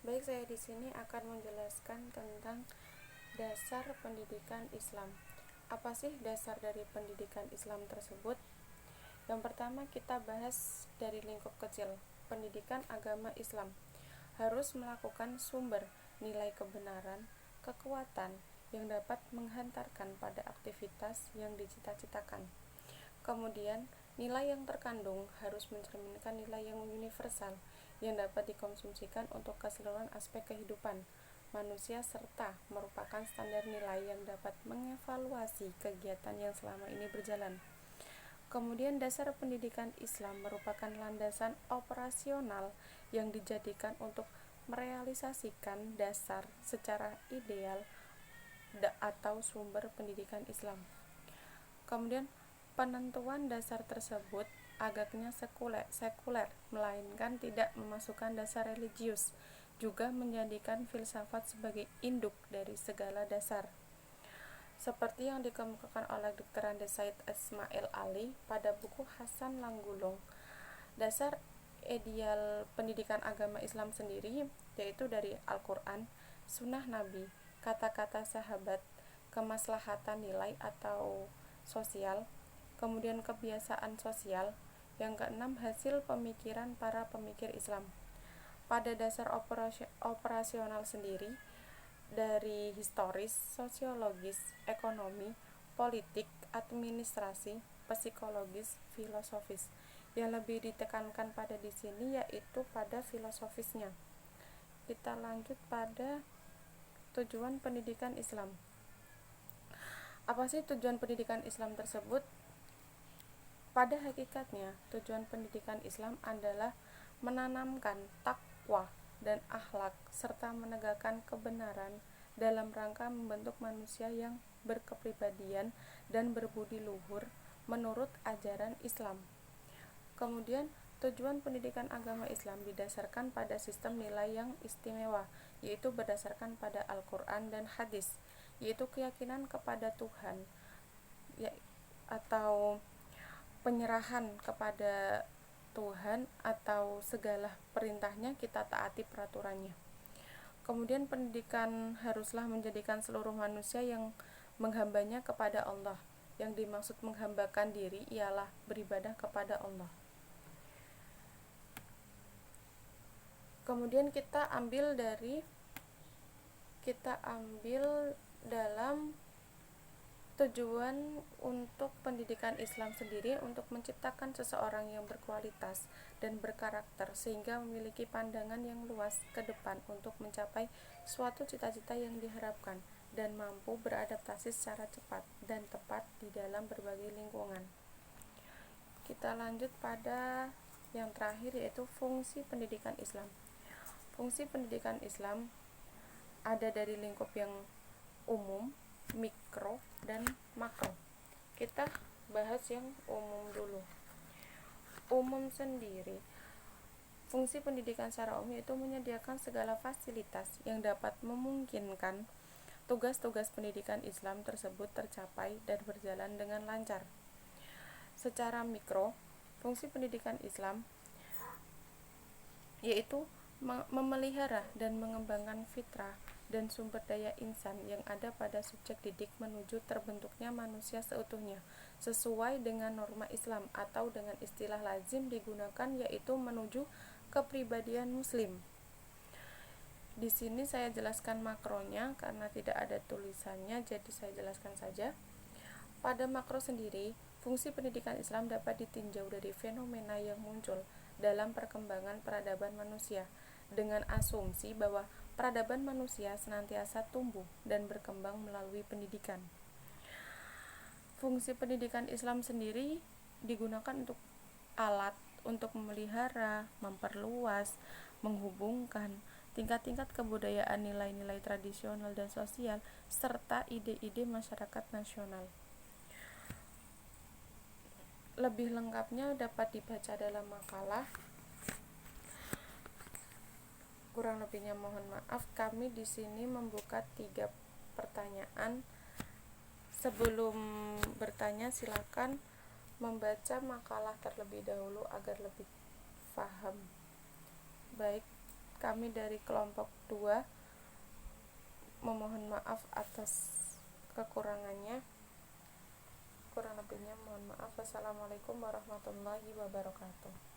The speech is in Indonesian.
Baik, saya di sini akan menjelaskan tentang dasar pendidikan Islam. Apa sih dasar dari pendidikan Islam tersebut? Yang pertama kita bahas dari lingkup kecil. Pendidikan agama Islam harus melakukan sumber nilai kebenaran, kekuatan yang dapat menghantarkan pada aktivitas yang dicita-citakan. Kemudian, nilai yang terkandung harus mencerminkan nilai yang universal yang dapat dikonsumsikan untuk keseluruhan aspek kehidupan manusia serta merupakan standar nilai yang dapat mengevaluasi kegiatan yang selama ini berjalan. Kemudian dasar pendidikan Islam merupakan landasan operasional yang dijadikan untuk merealisasikan dasar secara ideal atau sumber pendidikan Islam. Kemudian penentuan dasar tersebut agaknya sekuler, melainkan tidak memasukkan dasar religius, juga menjadikan filsafat sebagai induk dari segala dasar. Seperti yang dikemukakan oleh Dr. Andes Said Ismail Ali pada buku Hasan Langgulung, dasar ideal pendidikan agama Islam sendiri yaitu dari Al-Quran, Sunnah Nabi, kata-kata sahabat, kemaslahatan nilai atau sosial, kemudian kebiasaan sosial, yang keenam hasil pemikiran para pemikir Islam. Pada dasar operasional sendiri, dari historis, sosiologis, ekonomi, politik, administrasi, psikologis, filosofis. Yang lebih ditekankan pada di sini yaitu pada filosofisnya. Kita lanjut pada tujuan pendidikan Islam. Apa sih tujuan pendidikan Islam tersebut? Pada hakikatnya, tujuan pendidikan Islam adalah menanamkan takwa dan akhlak serta menegakkan kebenaran dalam rangka membentuk manusia yang berkepribadian dan berbudi luhur menurut ajaran Islam. Kemudian, tujuan pendidikan agama Islam didasarkan pada sistem nilai yang istimewa, yaitu berdasarkan pada Al-Quran dan hadis, yaitu keyakinan kepada Tuhan atau penyerahan kepada Tuhan atau segala perintahnya kita taati peraturannya. Kemudian pendidikan haruslah menjadikan seluruh manusia yang menghambanya kepada Allah. Yang dimaksud menghambakan diri ialah beribadah kepada Allah. Kemudian kita ambil dalam tujuan untuk pendidikan Islam sendiri untuk menciptakan seseorang yang berkualitas dan berkarakter sehingga memiliki pandangan yang luas ke depan untuk mencapai suatu cita-cita yang diharapkan dan mampu beradaptasi secara cepat dan tepat di dalam berbagai lingkungan. Kita lanjut pada yang terakhir yaitu fungsi pendidikan Islam. Fungsi pendidikan Islam ada dari lingkup yang umum, mikro, dan makro. Kita bahas yang umum dulu. Umum sendiri, fungsi pendidikan secara umum itu menyediakan segala fasilitas yang dapat memungkinkan tugas-tugas pendidikan Islam tersebut tercapai dan berjalan dengan lancar. Secara mikro, fungsi pendidikan Islam yaitu memelihara dan mengembangkan fitrah dan sumber daya insan yang ada pada subjek didik menuju terbentuknya manusia seutuhnya sesuai dengan norma Islam atau dengan istilah lazim digunakan yaitu menuju kepribadian muslim. Di sini saya jelaskan makronya karena tidak ada tulisannya, jadi saya jelaskan saja. Pada makro sendiri, fungsi pendidikan Islam dapat ditinjau dari fenomena yang muncul dalam perkembangan peradaban manusia dengan asumsi bahwa peradaban manusia senantiasa tumbuh dan berkembang melalui pendidikan. Fungsi pendidikan Islam sendiri digunakan untuk alat untuk memelihara, memperluas, menghubungkan tingkat-tingkat kebudayaan, nilai-nilai tradisional dan sosial, serta ide-ide masyarakat nasional. Lebih lengkapnya dapat dibaca dalam makalah. Kurang lebihnya mohon maaf. Kami di sini membuka 3 pertanyaan. Sebelum bertanya silakan membaca makalah terlebih dahulu agar lebih paham. Baik, Kami dari kelompok 2 memohon maaf atas kekurangannya. Kurang lebihnya mohon maaf. Wassalamualaikum warahmatullahi wabarakatuh.